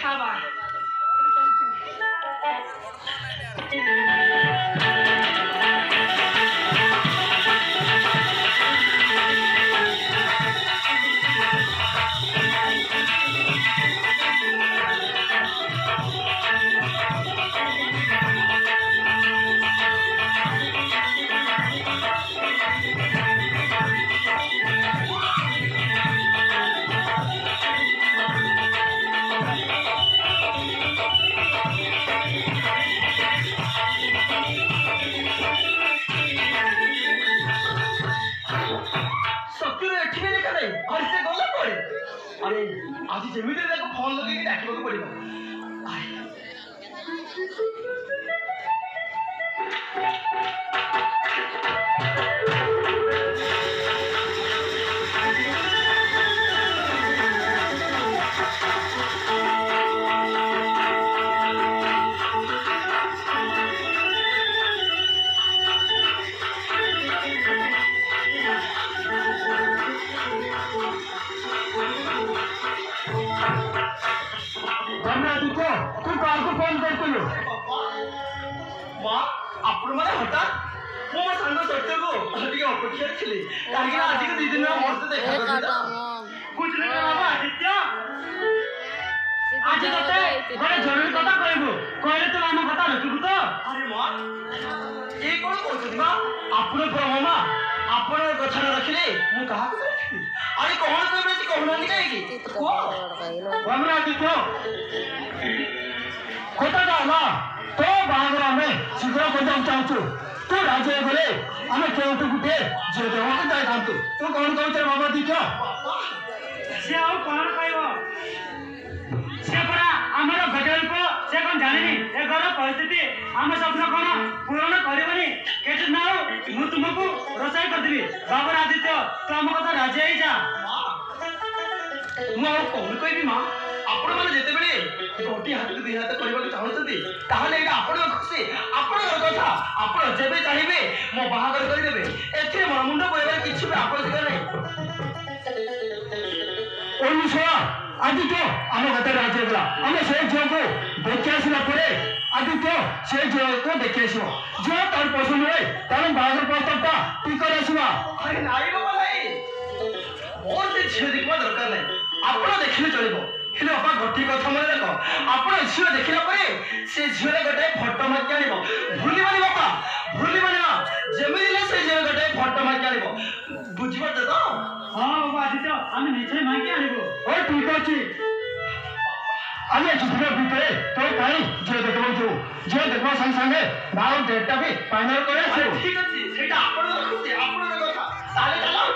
खावा आज जमी फोन लगे डाक पड़ो आपण मैंने हठात मो सांग सत्य को अपेक्षा थी कहीं आज के 2 दिन मत देखा कुछ नहीं बाबा आदित्य आज तते बड़े जरूरी कथा कहबो कहले तो हम कथा रखबू तो अरे मां ए कोन कहछथि मां आपण ब्रह्मा आपण कथा रखले मु कहा को रखी अरे कोन कहबे कि कहना नहीं काहे को हमरा आदित्य कथा जाला तो बाहर में शीघ्र खोजम चाहूँ तू राज्य गले आम केउटू गुटे झील देवा जाए था तू कौन कौन बाबा दीख सी कौन कह आमर गजल्प से कौन जानी ए घर परिस्थिति आम स्वप्न कौन पूरण करनी केटे ना मु तुमको रोषाई करदेवी बाबर आदित्य तू आम कथा राजी ही जा मु कौन कहबी माँ आपण माने जेते बेले गोटी हाथ 2 हाथ करबा चाहउछथि ताहले एटा आपण खुशी आपण कथा आपण जेबे चाहिबे मो बाहागर करि देबे एथे मोर मुंड बोइबा किछि भी आवश्यक नै ओनी सोआ आदित्य आम गते राज्य गला आमे से जो को देखि आसिला परे आदित्य से जो को देखि आसिबो जो तार पसंद होय तार बाहागर प्रस्तावटा टिकर आसिबा अरे नाई बाबा नाई मोर से झियो देखबा दरकार नै आपण देखिले चलिबो हेले बापा गोटी कथा मन देख आपण झियो देखिला परे से झियो रे गटे फोटो माके आनिबो भूली मानी बापा भूली मानी ना जेमिले से झियो गटे फोटो माके आनिबो बुझि पड़ते तो हां बाबा आदित्य आमे निश्चय माके आनिबो ओ ठीक अछि आमे झियो भितरे तो काई झियो देखबो जो झियो देखबो संग संगे बाउ डेटटा भी फाइनल करे ठीक अछि सेटा आपण रखुते आपण कथा ताले चलाउ